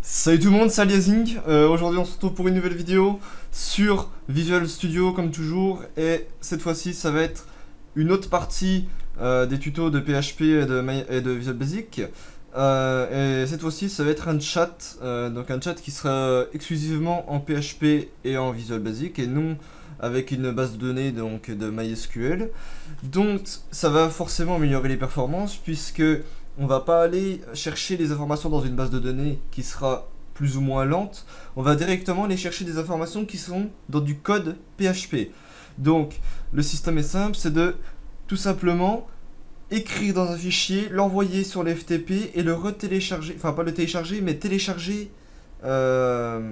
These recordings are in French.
Salut tout le monde, c'est Aliasing. Aujourd'hui on se retrouve pour une nouvelle vidéo sur Visual Studio comme toujours. Et cette fois-ci ça va être une autre partie des tutos de PHP et de Visual Basic. Et cette fois-ci ça va être un chat, donc un chat qui sera exclusivement en PHP et en Visual Basic et non avec une base de données donc de MySQL. Donc ça va forcément améliorer les performances puisque on va pas aller chercher les informations dans une base de données qui sera plus ou moins lente, on va directement aller chercher des informations qui sont dans du code PHP. Donc le système est simple, c'est de tout simplement écrire dans un fichier, l'envoyer sur le FTP et le retélécharger, enfin pas le télécharger mais télécharger, enfin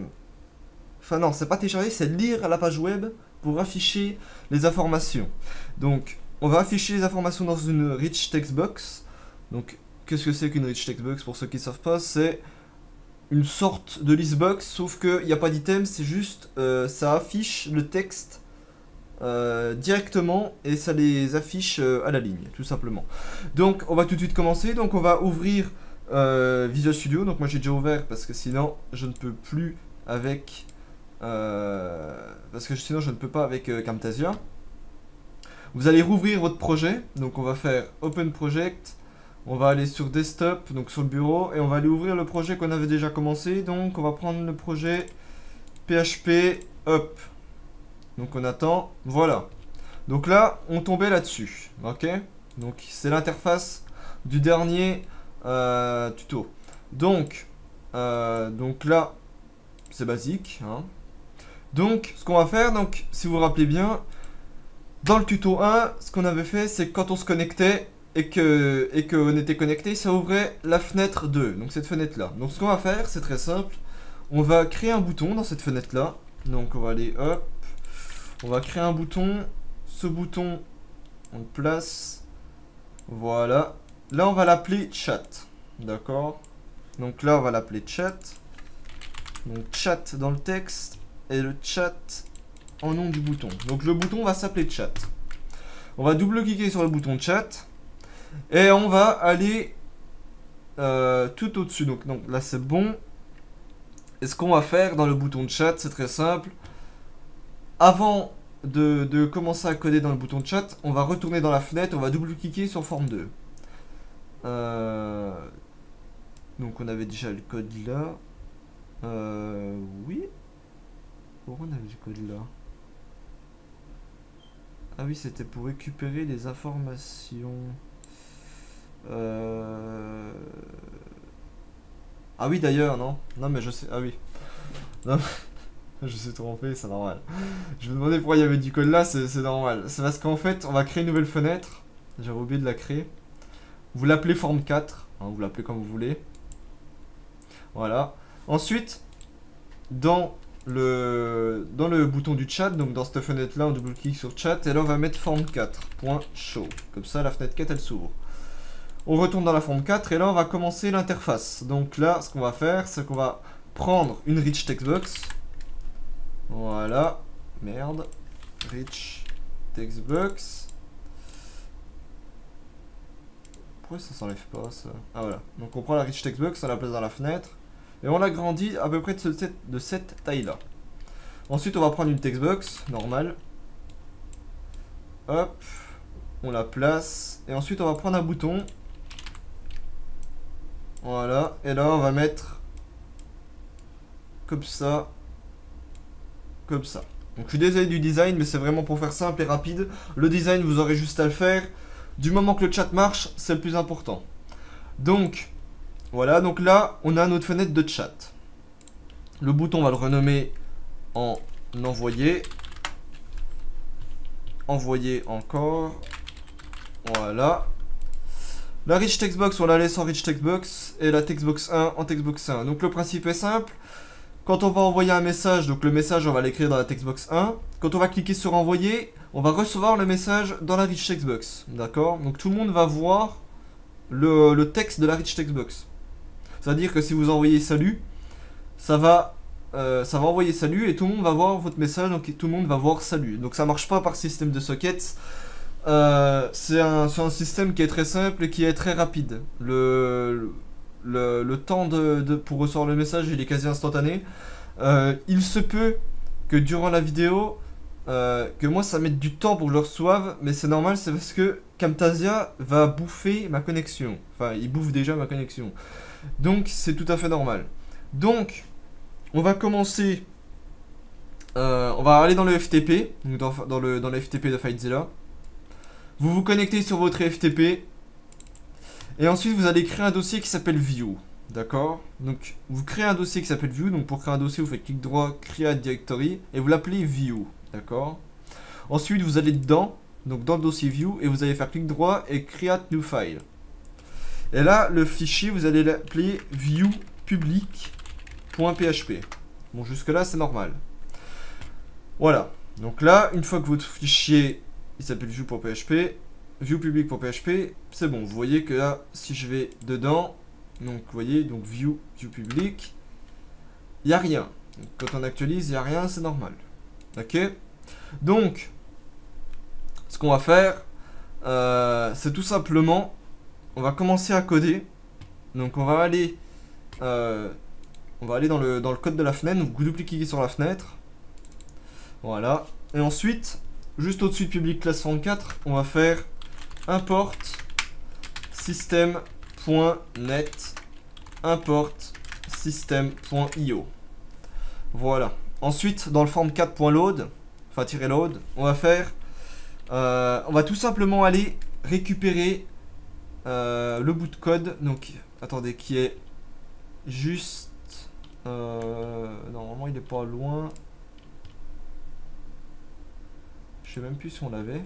non c'est pas télécharger, c'est lire à la page web pour afficher les informations. Donc on va afficher les informations dans une rich text box. Donc qu'est-ce que c'est qu'une rich text box pour ceux qui ne savent pas? C'est une sorte de listbox, sauf qu'il n'y a pas d'item, c'est juste ça affiche le texte directement et ça les affiche à la ligne, tout simplement. Donc on va tout de suite commencer. Donc on va ouvrir Visual Studio. Donc moi j'ai déjà ouvert parce que sinon je ne peux plus avec Camtasia. Vous allez rouvrir votre projet. Donc on va faire Open Project. On va aller sur Desktop, donc sur le bureau, et on va aller ouvrir le projet qu'on avait déjà commencé. Donc on va prendre le projet PHP Up. Donc on attend, voilà. Donc là, on tombait là-dessus, ok. Donc c'est l'interface du dernier tuto. Donc là, c'est basique, hein. Donc ce qu'on va faire, donc si vous vous rappelez bien, dans le tuto 1, ce qu'on avait fait, c'est que quand on se connectait, et qu'on était connecté, ça ouvrait la fenêtre 2, donc cette fenêtre là. Donc ce qu'on va faire, c'est très simple, on va créer un bouton dans cette fenêtre là. Donc on va aller hop, on va créer un bouton, ce bouton on le place, voilà. Là on va l'appeler chat, d'accord. Donc là on va l'appeler chat, donc chat dans le texte et le chat en nom du bouton. Donc le bouton va s'appeler chat. On va double-cliquer sur le bouton chat. Et on va aller tout au-dessus. Donc là c'est bon. Et ce qu'on va faire dans le bouton de chat, c'est très simple. Avant de commencer à coder dans le bouton de chat, on va retourner dans la fenêtre, on va double-cliquer sur forme 2. Donc on avait déjà le code là. Oui. Pourquoi on avait le code là? Ah oui, c'était pour récupérer les informations. Ah oui d'ailleurs non. Non mais je sais. Ah oui. Non, je suis trompé, c'est normal. Je me demandais pourquoi il y avait du code là, c'est normal. C'est parce qu'en fait on va créer une nouvelle fenêtre. J'avais oublié de la créer. Vous l'appelez forme 4, hein, vous l'appelez comme vous voulez. Voilà. Ensuite, dans le bouton du chat, donc dans cette fenêtre là, on double-clique sur chat et là on va mettre forme 4.show. Comme ça la fenêtre 4 elle s'ouvre. On retourne dans la forme 4 et là on va commencer l'interface. Donc là ce qu'on va faire c'est qu'on va prendre une rich text box. Voilà. Merde. Rich text box. Pourquoi ça s'enlève pas ça? Ah voilà. Donc on prend la rich text box, on la place dans la fenêtre. Et on l'agrandit à peu près de cette taille là. Ensuite on va prendre une text box normale. Hop. On la place. Et ensuite on va prendre un bouton. Voilà, et là on va mettre comme ça, comme ça. Donc je suis désolé du design, mais c'est vraiment pour faire simple et rapide. Le design, vous aurez juste à le faire. Du moment que le chat marche, c'est le plus important. Donc, voilà, donc là, on a notre fenêtre de chat. Le bouton, on va le renommer en envoyer. Envoyer encore. Voilà. La rich text box, on la laisse en rich text box et la textbox 1 en textbox 1. Donc le principe est simple. Quand on va envoyer un message, donc le message on va l'écrire dans la textbox 1. Quand on va cliquer sur envoyer, on va recevoir le message dans la rich text box. D'accord? Donc tout le monde va voir le texte de la rich text box. C'est-à-dire que si vous envoyez salut, ça va envoyer salut et tout le monde va voir votre message, donc tout le monde va voir salut. Donc ça marche pas par système de sockets. C'est un système qui est très simple et qui est très rapide. le temps pour recevoir le message, il est quasi instantané. Il se peut que durant la vidéo, que moi ça mette du temps pour que je le reçoive, mais c'est normal, c'est parce que Camtasia va bouffer ma connexion. Enfin, il bouffe déjà ma connexion. Donc, c'est tout à fait normal. Donc, on va commencer. On va aller dans le FTP, donc dans le FTP de FileZilla. Vous vous connectez sur votre FTP. Et ensuite, vous allez créer un dossier qui s'appelle View. D'accord? Donc, vous créez un dossier qui s'appelle View. Donc, pour créer un dossier, vous faites clic droit, Create Directory. Et vous l'appelez View. D'accord? Ensuite, vous allez dedans. Donc, dans le dossier View. Et vous allez faire clic droit et Create New File. Et là, le fichier, vous allez l'appeler viewpublic.php. Bon, jusque-là, c'est normal. Voilà. Donc là, une fois que votre fichier, il s'appelle view.php, viewpublic.php, c'est bon. Vous voyez que là, si je vais dedans, donc vous voyez, donc viewpublic, il n'y a rien. Donc, quand on actualise, il n'y a rien, c'est normal. Ok? Donc, ce qu'on va faire, c'est tout simplement, on va commencer à coder. Donc on va aller dans le code de la fenêtre. Donc vous double-cliquez sur la fenêtre. Voilà. Et ensuite, juste au-dessus de public class 34, on va faire import system.net import system.io. Voilà. Ensuite, dans le form4.load, enfin -load, on va faire, on va tout simplement aller récupérer le bout de code. Donc, attendez, qui est juste, normalement il est pas loin. Je sais même plus si on l'avait.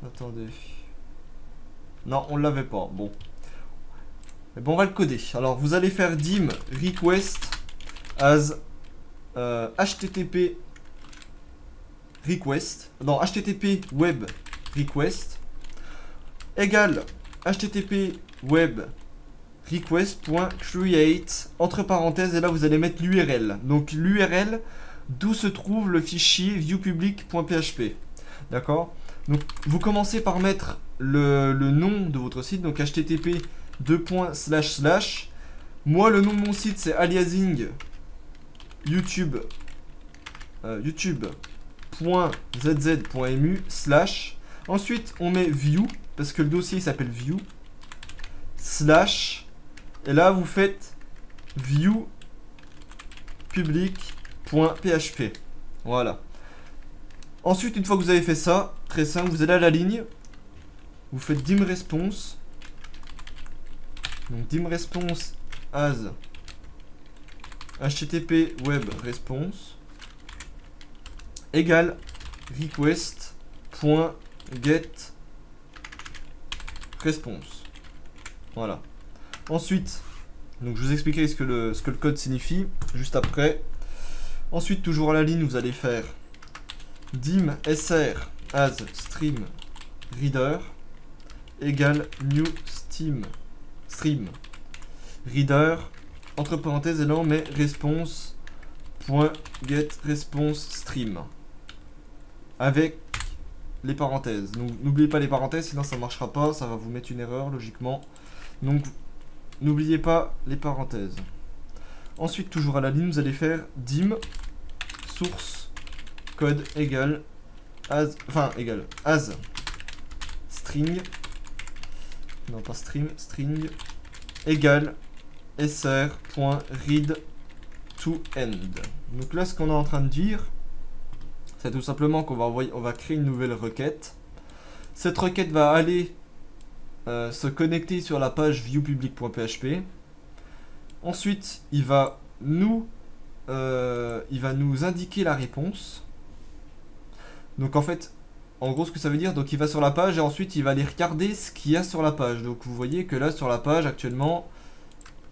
Attendez. Non, on l'avait pas. Bon. Mais bon, on va le coder. Alors, vous allez faire dim request as http request. Non, http web request égale http web request.create entre parenthèses, et là vous allez mettre l'URL. Donc l'URL d'où se trouve le fichier viewpublic.php. D'accord? Donc vous commencez par mettre le nom de votre site, donc http : moi le nom de mon site c'est aliasing youtube youtube.zz.mu / ensuite on met view parce que le dossier s'appelle view / et là vous faites view public.php. Voilà. Ensuite, une fois que vous avez fait ça, très simple, vous allez à la ligne, vous faites dim response. Donc dim response as http web response égale request.get response. Voilà. Ensuite, donc je vous expliquerai ce que le code signifie juste après. Ensuite, toujours à la ligne, vous allez faire dim sr as stream reader égale new stream reader entre parenthèses, et là on met response.get response stream avec les parenthèses. Donc n'oubliez pas les parenthèses, sinon ça ne marchera pas, ça va vous mettre une erreur logiquement. Donc n'oubliez pas les parenthèses. Ensuite, toujours à la ligne, vous allez faire dim source code égale as string, non pas stream, string égale sr.read to end. Donc là, ce qu'on est en train de dire, c'est tout simplement qu'on va créer une nouvelle requête. Cette requête va aller se connecter sur la page viewpublic.php. Ensuite, il va nous indiquer la réponse. Donc en fait, en gros, ce que ça veut dire, donc il va sur la page et ensuite il va aller regarder ce qu'il y a sur la page. Donc vous voyez que là sur la page actuellement,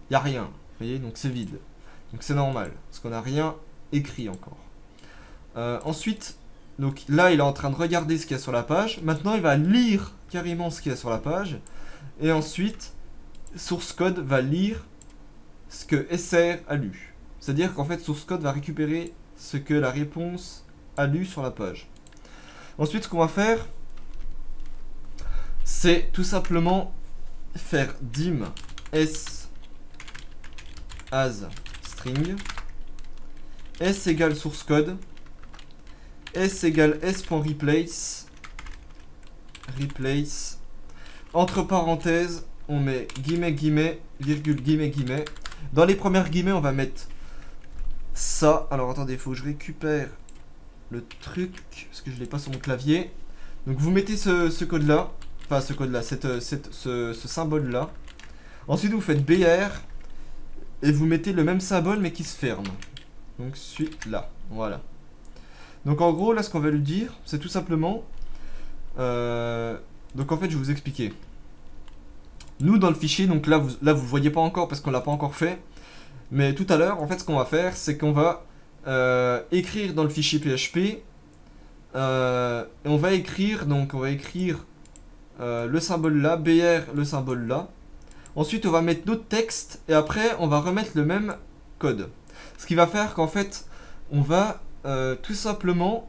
il n'y a rien. Vous voyez, donc c'est vide. Donc c'est normal, parce qu'on n'a rien écrit encore. Ensuite, donc là il est en train de regarder ce qu'il y a sur la page. Maintenant il va lire carrément ce qu'il y a sur la page. Et ensuite, source code va lire ce que SR a lu. C'est-à-dire qu'en fait, source code va récupérer ce que la réponse a lu sur la page. Ensuite, ce qu'on va faire, c'est tout simplement faire dim s as string, s égale source code, s égale s.replace, replace, entre parenthèses, on met guillemets, guillemets, virgule, guillemets, guillemets. Dans les premières guillemets, on va mettre ça. Alors attendez, il faut que je récupère le truc, parce que je ne l'ai pas sur mon clavier. Donc vous mettez ce code-là, enfin ce code-là, ce symbole-là. Ensuite, vous faites BR, et vous mettez le même symbole, mais qui se ferme. Donc suite là, voilà. Donc en gros, là, ce qu'on va lui dire, c'est tout simplement... donc en fait, je vais vous expliquer. Nous, dans le fichier, donc là, vous voyez pas encore parce qu'on l'a pas encore fait. Mais tout à l'heure, en fait, ce qu'on va faire, c'est qu'on va écrire dans le fichier PHP. Et on va écrire, donc on va écrire le symbole là, BR, le symbole là. Ensuite, on va mettre notre texte et après, on va remettre le même code. Ce qui va faire qu'en fait, on va tout simplement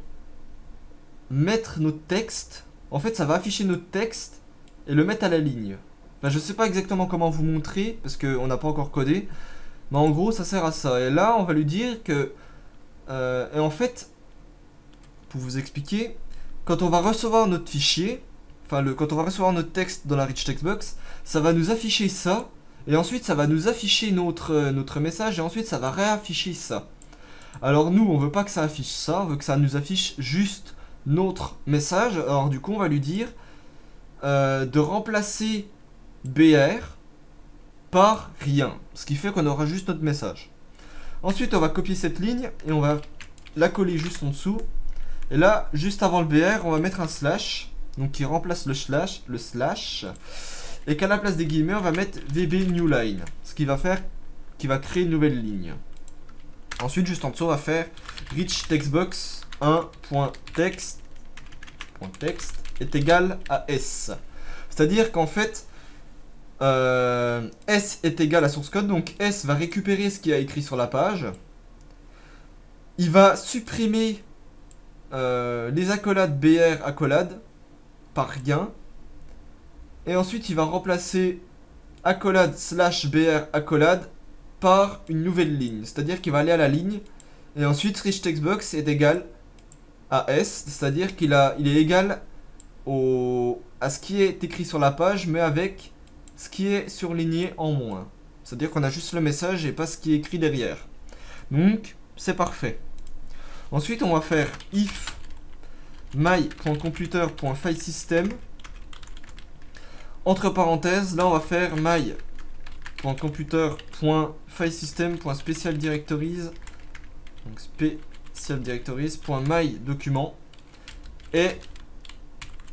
mettre notre texte. En fait, ça va afficher notre texte et le mettre à la ligne. Enfin, je sais pas exactement comment vous montrer parce qu'on n'a pas encore codé. Mais en gros, ça sert à ça. Et là, on va lui dire que... et en fait, pour vous expliquer, quand on va recevoir notre fichier, enfin, quand on va recevoir notre texte dans la rich text box, ça va nous afficher ça. Et ensuite, ça va nous afficher notre message. Et ensuite, ça va réafficher ça. Alors nous, on veut pas que ça affiche ça. On veut que ça nous affiche juste notre message. Alors du coup, on va lui dire de remplacer BR par rien, ce qui fait qu'on aura juste notre message. Ensuite, on va copier cette ligne et on va la coller juste en dessous. Et là, juste avant le BR, on va mettre un slash, donc qui remplace le slash, et qu'à la place des guillemets, on va mettre VB new line, ce qui va faire, qui va créer une nouvelle ligne. Ensuite, juste en dessous, on va faire rich textbox 1.text est égal à s. C'est-à-dire qu'en fait, S est égal à source code, donc S va récupérer ce qu'il a écrit sur la page. Il va supprimer les accolades BR accolades par rien. Et ensuite il va remplacer accolade slash BR accolade par une nouvelle ligne. C'est-à-dire qu'il va aller à la ligne. Et ensuite rich textbox est égal à S. C'est-à-dire qu'il est égal à ce qui est écrit sur la page, mais avec ce qui est surligné en moins. C'est-à-dire qu'on a juste le message et pas ce qui est écrit derrière. Donc, c'est parfait. Ensuite, on va faire if my.computer.filesystem. Entre parenthèses, là, on va faire my.computer.filesystem.specialdirectories. Donc, specialdirectories.mydocument. Et,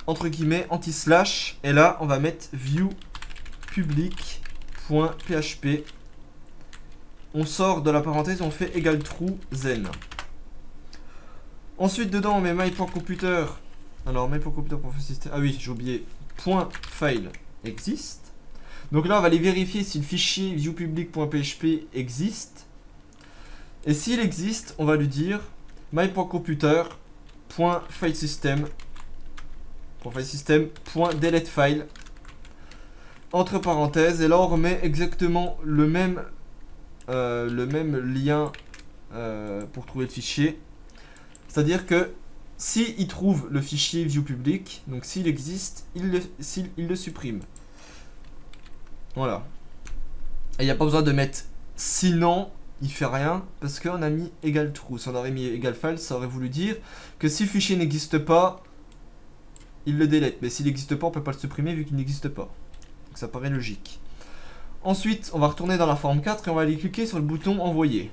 entre guillemets, anti-slash. Et là, on va mettre view public.php. On sort de la parenthèse, on fait égal true zen. Ensuite dedans on met my.computer. Alors my.computer.system. Ah oui, j'ai oublié. .file existe. Donc là on va aller vérifier si le fichier viewpublic.php existe. Et s'il existe, on va lui dire my.computer.filesystem.deletefile entre parenthèses, et là on remet exactement le même lien pour trouver le fichier. C'est-à-dire que si il trouve le fichier viewpublic, donc s'il existe, il le supprime. Voilà. Et il n'y a pas besoin de mettre sinon, il fait rien, parce qu'on a mis égal true. Si on aurait mis égal false, ça aurait voulu dire que si le fichier n'existe pas, il le délète. Mais s'il n'existe pas, on ne peut pas le supprimer vu qu'il n'existe pas. Donc ça paraît logique. Ensuite, on va retourner dans la forme 4 et on va aller cliquer sur le bouton envoyer.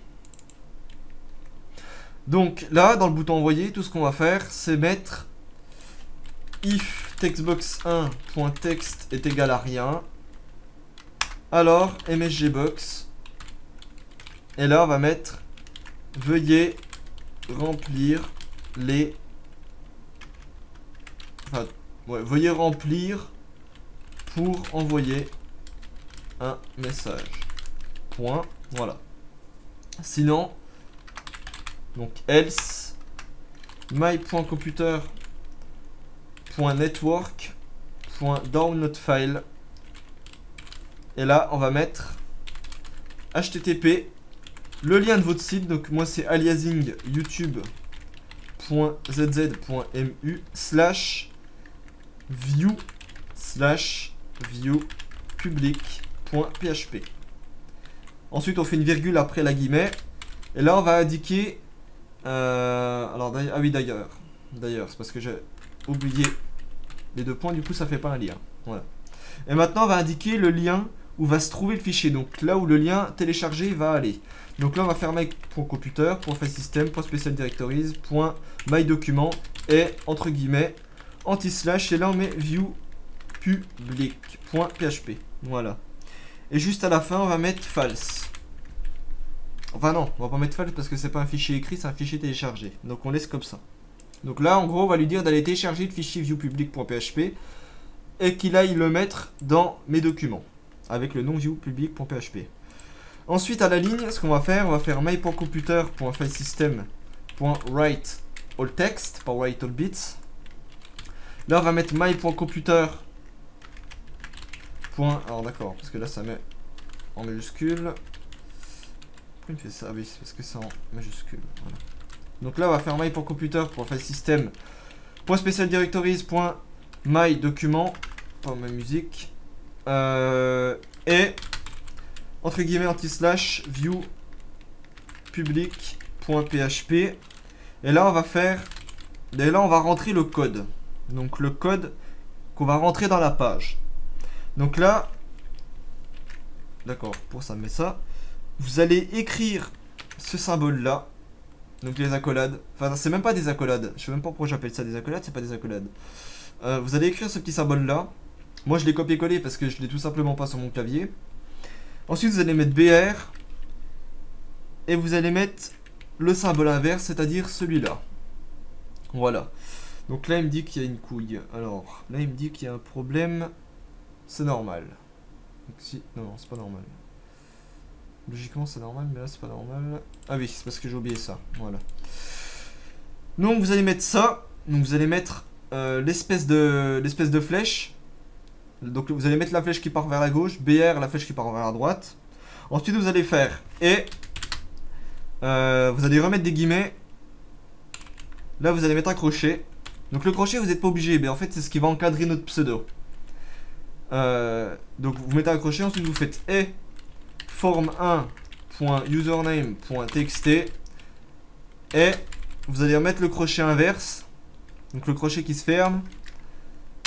Donc là, dans le bouton envoyer, tout ce qu'on va faire, c'est mettre if textbox1.text est égal à rien. Alors, msgbox. Et là, on va mettre veuillez remplir les... Enfin, ouais, veuillez remplir pour envoyer un message. Point. Voilà. Sinon, donc else my.computer.network.downloadfile Et là, on va mettre HTTP, le lien de votre site. Donc moi, c'est aliasing youtube.zz.mu /view public.php. Ensuite, on fait une virgule après la guillemet. Et là, on va indiquer... alors, ah oui, d'ailleurs, c'est parce que j'ai oublié les 2 points. Du coup, ça fait pas un lien. Voilà. Et maintenant, on va indiquer le lien où va se trouver le fichier. Donc, là où le lien téléchargé va aller. Donc là, on va faire my.computer.filesystem, .specialdirectories, .mydocument et, entre guillemets, anti-slash. Et là, on met view public.php. Voilà. Et juste à la fin, on va mettre false. Enfin non, on va pas mettre false parce que c'est pas un fichier écrit, c'est un fichier téléchargé. Donc on laisse comme ça. Donc là, en gros, on va lui dire d'aller télécharger le fichier viewpublic.php et qu'il aille le mettre dans mes documents avec le nom viewpublic.php. Ensuite, à la ligne, ce qu'on va faire my.computer.filesystem.write all text, pas write all bits. Là, on va mettre my.computer. Alors d'accord, parce que là ça met en majuscule. Pourquoi il me fait ça? Ah oui, c'est parce que c'est en majuscule. Voilà. Donc là on va faire my.computer.filesystem.specialdirectories.mydocument, pas ma musique, et entre guillemets anti-slash view public.php. Et là on va faire, et là on va rentrer le code. Donc le code qu'on va rentrer dans la page. Donc là, d'accord, pour ça, mais ça, vous allez écrire ce symbole-là, donc les accolades, enfin, c'est même pas des accolades, je sais même pas pourquoi j'appelle ça des accolades, c'est pas des accolades. Vous allez écrire ce petit symbole-là, moi je l'ai copié-collé parce que je l'ai tout simplement pas sur mon clavier. Ensuite, vous allez mettre BR, et vous allez mettre le symbole inverse, c'est-à-dire celui-là. Voilà. Donc là, il me dit qu'il y a une couille. Alors, là, il me dit qu'il y a un problème. C'est normal. Donc si... Non, c'est pas normal. Logiquement, c'est normal, mais là, c'est pas normal. Ah oui, c'est parce que j'ai oublié ça. Voilà. Donc, vous allez mettre ça. Donc, vous allez mettre l'espèce de flèche. Donc, vous allez mettre la flèche qui part vers la gauche. BR, la flèche qui part vers la droite. Ensuite, vous allez faire et... vous allez remettre des guillemets. Là, vous allez mettre un crochet. Donc, le crochet, vous n'êtes pas obligé. Mais en fait, c'est ce qui va encadrer notre pseudo. Donc vous mettez un crochet, ensuite vous faites et form1.username.txt et vous allez remettre le crochet inverse, donc le crochet qui se ferme,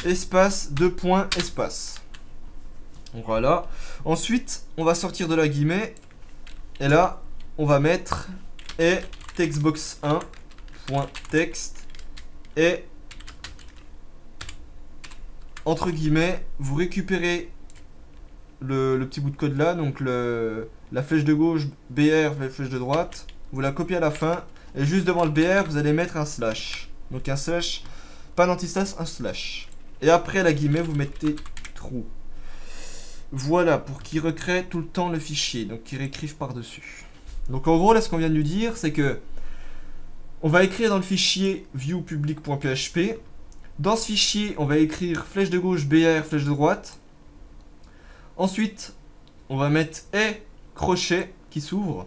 espace, 2 points, espace. Donc voilà. Ensuite, on va sortir de la guillemet et là, on va mettre et textbox1.text et entre guillemets, vous récupérez le petit bout de code là, donc la flèche de gauche, BR, la flèche de droite, vous la copiez à la fin, et juste devant le BR, vous allez mettre un slash. Donc un slash, pas d'anti-slash, un slash. Et après la guillemet, vous mettez true. Voilà, pour qu'il recrée tout le temps le fichier, donc qu'il réécrive par-dessus. Donc en gros, là, ce qu'on vient de lui dire, c'est que on va écrire dans le fichier viewpublic.php. Dans ce fichier, on va écrire flèche de gauche, BR, flèche de droite. Ensuite, on va mettre et crochet qui s'ouvre.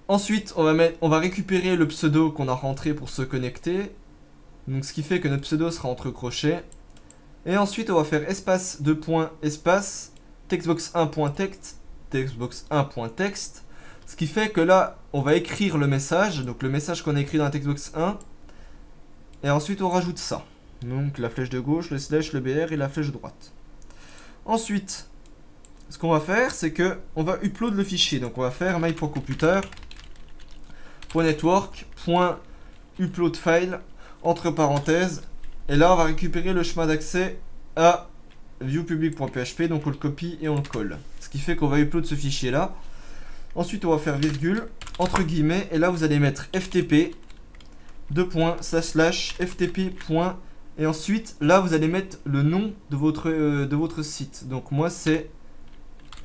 Ensuite, on va récupérer le pseudo qu'on a rentré pour se connecter. Donc, ce qui fait que notre pseudo sera entre crochets. Et ensuite, on va faire espace, 2 points, espace, textbox1.text, textbox1.text. Ce qui fait que là, on va écrire le message. Donc, le message qu'on a écrit dans la textbox 1. Et ensuite, on rajoute ça. Donc, la flèche de gauche, le slash, le BR et la flèche de droite. Ensuite, ce qu'on va faire, c'est que on va upload le fichier. Donc, on va faire my.computer.network.uploadFile entre parenthèses. Et là, on va récupérer le chemin d'accès à viewpublic.php. Donc, on le copie et on le colle. Ce qui fait qu'on va upload ce fichier-là. Ensuite, on va faire virgule, entre guillemets. Et là, vous allez mettre ftp. 2 points, slash, ftp. Et ensuite, là, vous allez mettre le nom de votre site. Donc, moi, c'est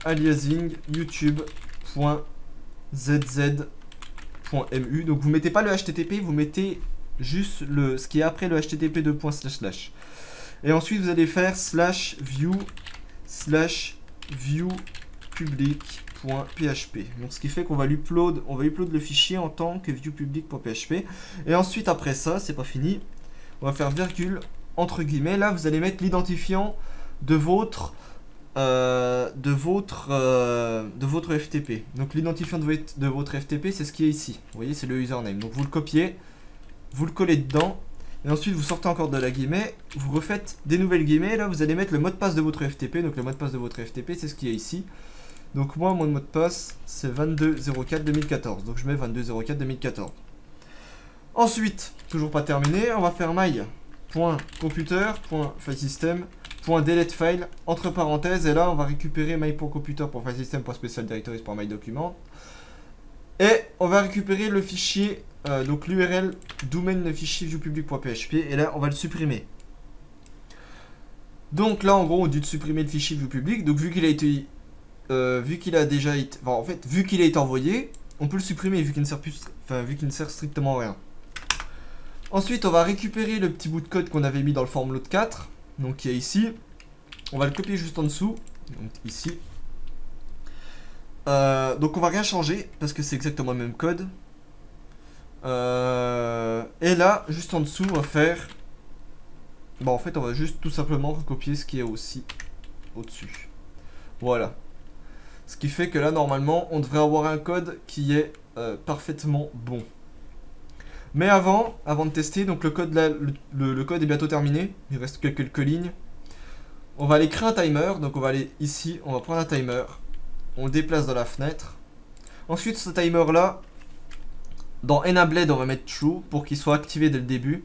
aliasing youtube.zz.mu. Donc, vous mettez pas le http, vous mettez juste ce qui est après le http 2 points, slash. Et ensuite, vous allez faire slash view viewpublic.php. Donc ce qui fait qu'on va upload le fichier en tant que viewpublic.php. Et ensuite après ça, c'est pas fini, on va faire virgule entre guillemets. Là vous allez mettre l'identifiant de votre FTP. Donc l'identifiant de votre FTP, c'est ce qui est ici. Vous voyez, c'est le username. Donc vous le copiez, vous le collez dedans, et ensuite vous sortez encore de la guillemet, vous refaites des nouvelles guillemets. Là vous allez mettre le mot de passe de votre FTP. Donc le mot de passe de votre FTP, c'est ce qui est ici. Donc moi, mon mot de passe, c'est 2204-2014. Donc je mets 2204-2014. Ensuite, toujours pas terminé, on va faire my.computer.filesystem.deleteFile entre parenthèses, et là on va récupérer my.computer.filesystem.specialdirectories.mydocument, et on va récupérer le fichier, donc l'URL domain de fichier viewpublic.php, et là on va le supprimer. Donc là en gros on dit de supprimer le fichier viewpublic. Donc vu qu'il a été vu qu'il a déjà été, enfin, en fait vu qu'il a été envoyé, on peut le supprimer vu qu'il ne sert plus, enfin vu qu'il ne sert strictement à rien. Ensuite, on va récupérer le petit bout de code qu'on avait mis dans le form load 4, donc qui est ici. On va le copier juste en dessous, donc ici. Donc on va rien changer parce que c'est exactement le même code. Et là, juste en dessous, on va faire. Bon, en fait, on va juste tout simplement recopier ce qui est aussi au-dessus. Voilà. Ce qui fait que là, normalement, on devrait avoir un code qui est parfaitement bon. Mais avant de tester, donc le code là, le code est bientôt terminé. Il reste que quelques lignes. On va aller créer un timer. Donc on va aller ici, on va prendre un timer. On le déplace dans la fenêtre. Ensuite, ce timer là, dans enabled, on va mettre true pour qu'il soit activé dès le début.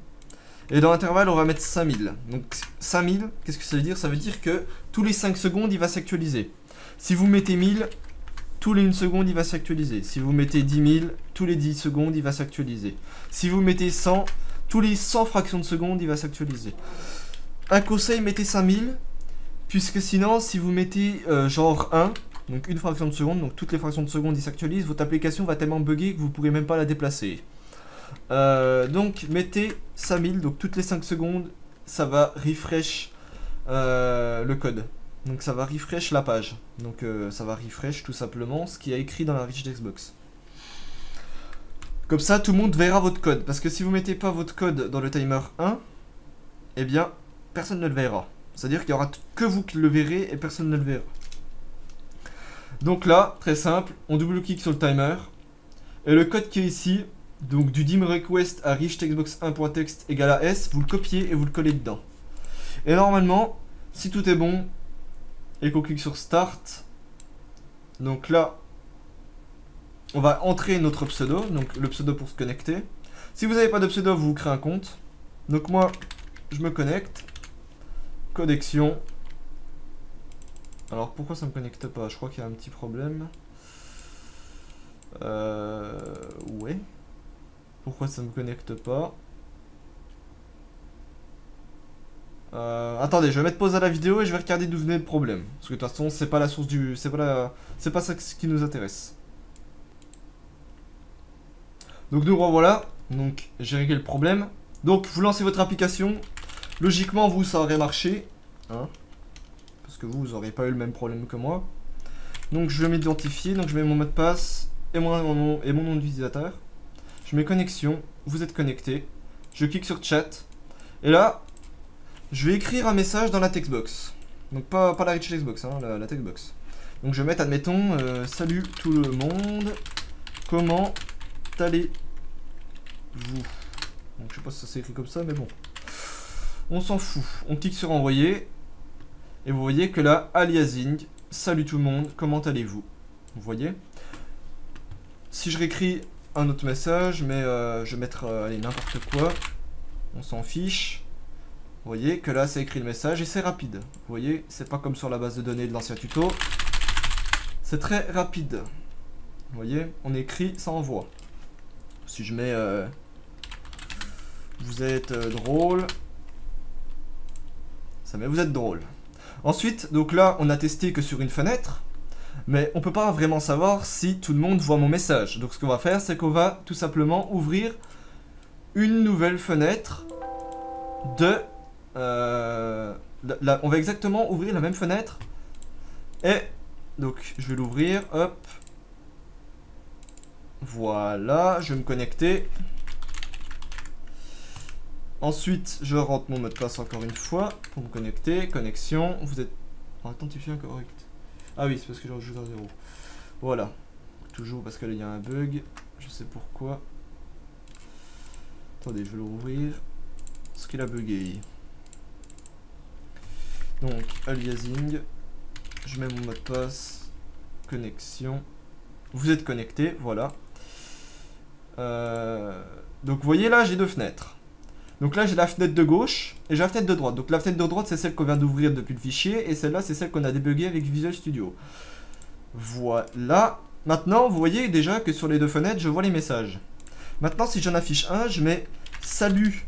Et dans l'intervalle, on va mettre 5000. Donc 5000, qu'est-ce que ça veut dire? Ça veut dire que tous les 5 secondes, il va s'actualiser. Si vous mettez 1000, tous les 1 seconde, il va s'actualiser. Si vous mettez 10 000, tous les 10 secondes, il va s'actualiser. Si vous mettez 100, tous les 100 fractions de seconde, il va s'actualiser. Un conseil, mettez 5000, puisque sinon, si vous mettez genre 1, donc une fraction de seconde, donc toutes les fractions de seconde, il s'actualise, votre application va tellement bugger que vous ne pourrez même pas la déplacer. Donc, mettez 5000, donc toutes les 5 secondes, ça va refresh le code. Donc ça va refresh la page. Donc ça va refresh tout simplement ce qui est écrit dans la rich textbox. Comme ça tout le monde verra votre code. Parce que si vous mettez pas votre code dans le timer 1, eh bien personne ne le verra. C'est-à-dire qu'il y aura que vous qui le verrez et personne ne le verra. Donc là, très simple, on double-clique sur le timer. Et le code qui est ici, donc du dim request à rich textbox 1.text égale à s, vous le copiez et vous le collez dedans. Et normalement, si tout est bon, et qu'on clique sur Start, donc là on va entrer notre pseudo, donc le pseudo pour se connecter. Si vous n'avez pas de pseudo, vous créez un compte. Donc moi je me connecte, connexion. Alors pourquoi ça me connecte pas? Je crois qu'il y a un petit problème. Ouais. Pourquoi ça me connecte pas? Attendez, je vais mettre pause à la vidéo et je vais regarder d'où venait le problème. Parce que de toute façon, c'est pas la source du... C'est pas ça qui nous intéresse. Donc nous revoilà. Donc j'ai réglé le problème. Donc vous lancez votre application. Logiquement, vous, ça aurait marché. Hein, parce que vous n'aurez pas eu le même problème que moi. Donc je vais m'identifier. Donc je mets mon mot de passe et mon nom d'utilisateur. Je mets connexion. Vous êtes connecté. Je clique sur chat. Et là... je vais écrire un message dans la textbox. Donc pas la rich textbox, hein, la textbox. Donc je vais mettre, admettons, salut tout le monde, comment allez-vous? Donc je sais pas si ça s'écrit comme ça, mais bon. On s'en fout. On clique sur envoyer. Et vous voyez que là, aliasing, salut tout le monde, comment allez-vous? Vous voyez? Si je réécris un autre message, mais je vais mettre, allez, n'importe quoi. On s'en fiche. Vous voyez que là, ça écrit le message et c'est rapide. Vous voyez, c'est pas comme sur la base de données de l'ancien tuto. C'est très rapide. Vous voyez, on écrit, ça envoie. Si je mets... vous êtes drôle. Ça met vous êtes drôle. Ensuite, donc là, on a testé que sur une fenêtre. Mais on peut pas vraiment savoir si tout le monde voit mon message. Donc ce qu'on va faire, c'est qu'on va tout simplement ouvrir une nouvelle fenêtre de... on va exactement ouvrir la même fenêtre Et donc je vais l'ouvrir, hop. Voilà, je vais me connecter. Ensuite, je rentre mon mot de passe encore une fois pour me connecter. Connexion, vous êtes... Authentifié incorrect. Ah oui, c'est parce que j'ai rajouté un 0. Voilà. Toujours parce qu'il y a un bug. Je sais pourquoi. Attendez, je vais le rouvrir. Parce qu'il a bugué. Donc, aliasing. Je mets mon mot de passe. Connexion. Vous êtes connecté, voilà. Donc, vous voyez là, j'ai deux fenêtres. Donc là, j'ai la fenêtre de gauche et j'ai la fenêtre de droite. Donc la fenêtre de droite, c'est celle qu'on vient d'ouvrir depuis le fichier. Et celle-là, c'est celle qu'on a débuguée avec Visual Studio. Voilà. Maintenant, vous voyez déjà que sur les deux fenêtres, je vois les messages. Maintenant, si j'en affiche un, je mets « Salut,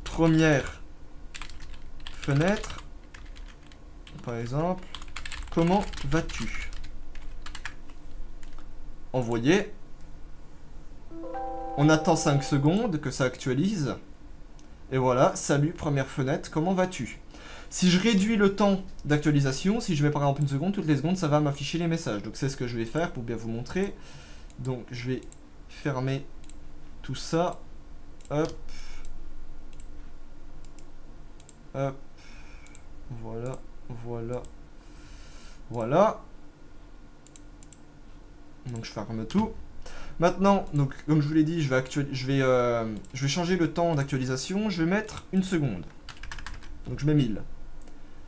première fenêtre ». Par exemple, « Comment vas-tu » Envoyer. On attend 5 secondes que ça actualise. Et voilà, salut, première fenêtre, comment vas-tu? Si je réduis le temps d'actualisation, si je mets par exemple une seconde, toutes les secondes, ça va m'afficher les messages. Donc c'est ce que je vais faire pour bien vous montrer. Donc je vais fermer tout ça. Hop. Hop. Voilà, voilà, voilà. Donc je ferme tout. Maintenant, donc, comme je vous l'ai dit, je vais changer le temps d'actualisation. Je vais mettre une seconde. Donc je mets 1000.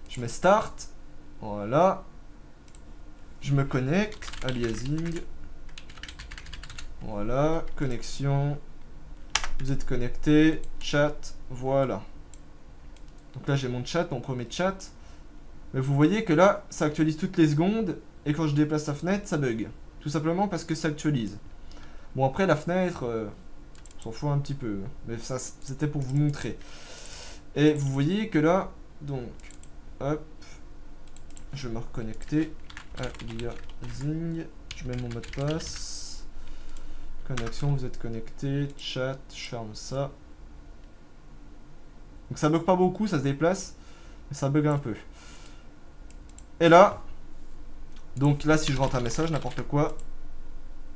Je mets Start. Voilà. Je me connecte. Aliasing. Voilà. Connexion. Vous êtes connecté. Chat. Voilà. Donc là, j'ai mon chat, mon premier chat. Mais vous voyez que là, ça actualise toutes les secondes. Et quand je déplace la fenêtre, ça bug. Tout simplement parce que ça actualise. Bon, après, la fenêtre, on s'en fout un petit peu. Mais ça, c'était pour vous montrer. Et vous voyez que là, donc, hop, je vais me reconnecter. Aliasing. Je mets mon mot de passe. Connexion, vous êtes connecté. Chat, je ferme ça. Donc ça bug pas beaucoup, ça se déplace. Mais ça bug un peu. Et là, donc là, si je rentre un message, n'importe quoi,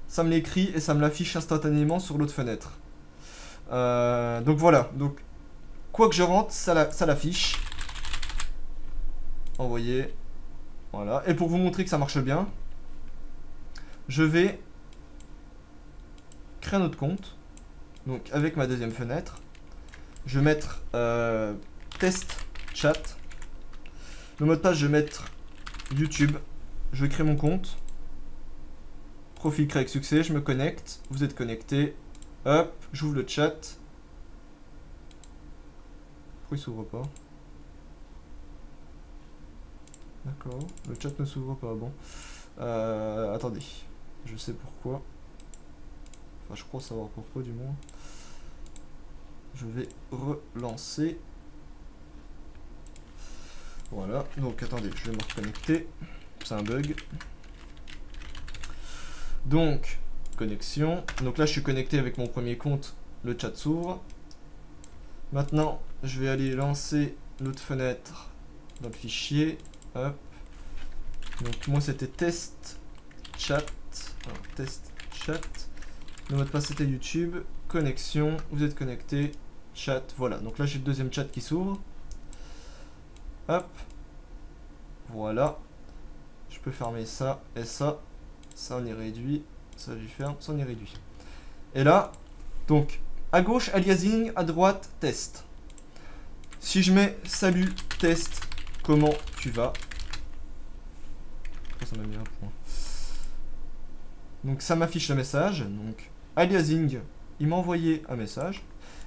ça me l'écrit et ça me l'affiche instantanément sur l'autre fenêtre. Donc voilà. Donc, quoi que je rentre, ça l'affiche. Envoyer. Voilà. Et pour vous montrer que ça marche bien, je vais créer un autre compte. Donc, avec ma deuxième fenêtre. Je vais mettre test chat. Le mot de passe, je vais mettre YouTube. Je vais créer mon compte. Profil créé avec succès, je me connecte, vous êtes connecté, hop, j'ouvre le chat. Pourquoi il s'ouvre pas? D'accord, le chat ne s'ouvre pas, bon. Attendez, je sais pourquoi. Enfin, je crois savoir pourquoi du moins. Je vais relancer. Voilà, donc attendez, je vais me reconnecter. C'est un bug. Donc, connexion. Donc là, je suis connecté avec mon premier compte. Le chat s'ouvre. Maintenant, je vais aller lancer l'autre fenêtre dans le fichier. Hop. Donc, moi, c'était test chat. Alors, test chat. Le mot de passe, c'était YouTube. Connexion. Vous êtes connecté. Chat. Voilà. Donc là, j'ai le deuxième chat qui s'ouvre. Hop. Voilà. Je peux fermer ça et ça. Ça on est réduit, ça je ferme, ça on est réduit. Et là, donc, à gauche, aliasing, à droite, test. Si je mets salut, test, comment tu vas? Ça m'a mis un point. Donc ça m'affiche le message. Donc, aliasing, il m'a envoyé un message.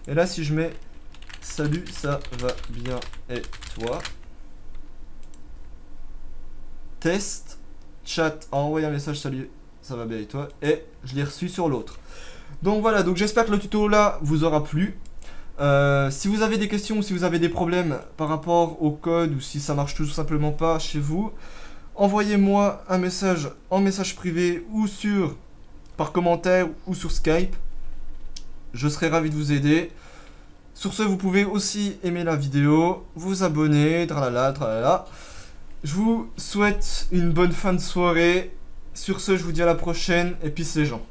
Et là, si je mets salut, ça va bien et toi? Test. Chat a envoyé un message, salut, ça va bien et toi? Et je l'ai reçu sur l'autre. Donc voilà, donc j'espère que le tuto là vous aura plu. Si vous avez des questions ou si vous avez des problèmes par rapport au code ou si ça marche tout simplement pas chez vous, envoyez-moi un message en message privé ou par commentaire ou sur Skype. Je serai ravi de vous aider. Sur ce, vous pouvez aussi aimer la vidéo, vous abonner, tralala, tralala. Je vous souhaite une bonne fin de soirée. Sur ce, je vous dis à la prochaine et peace les gens.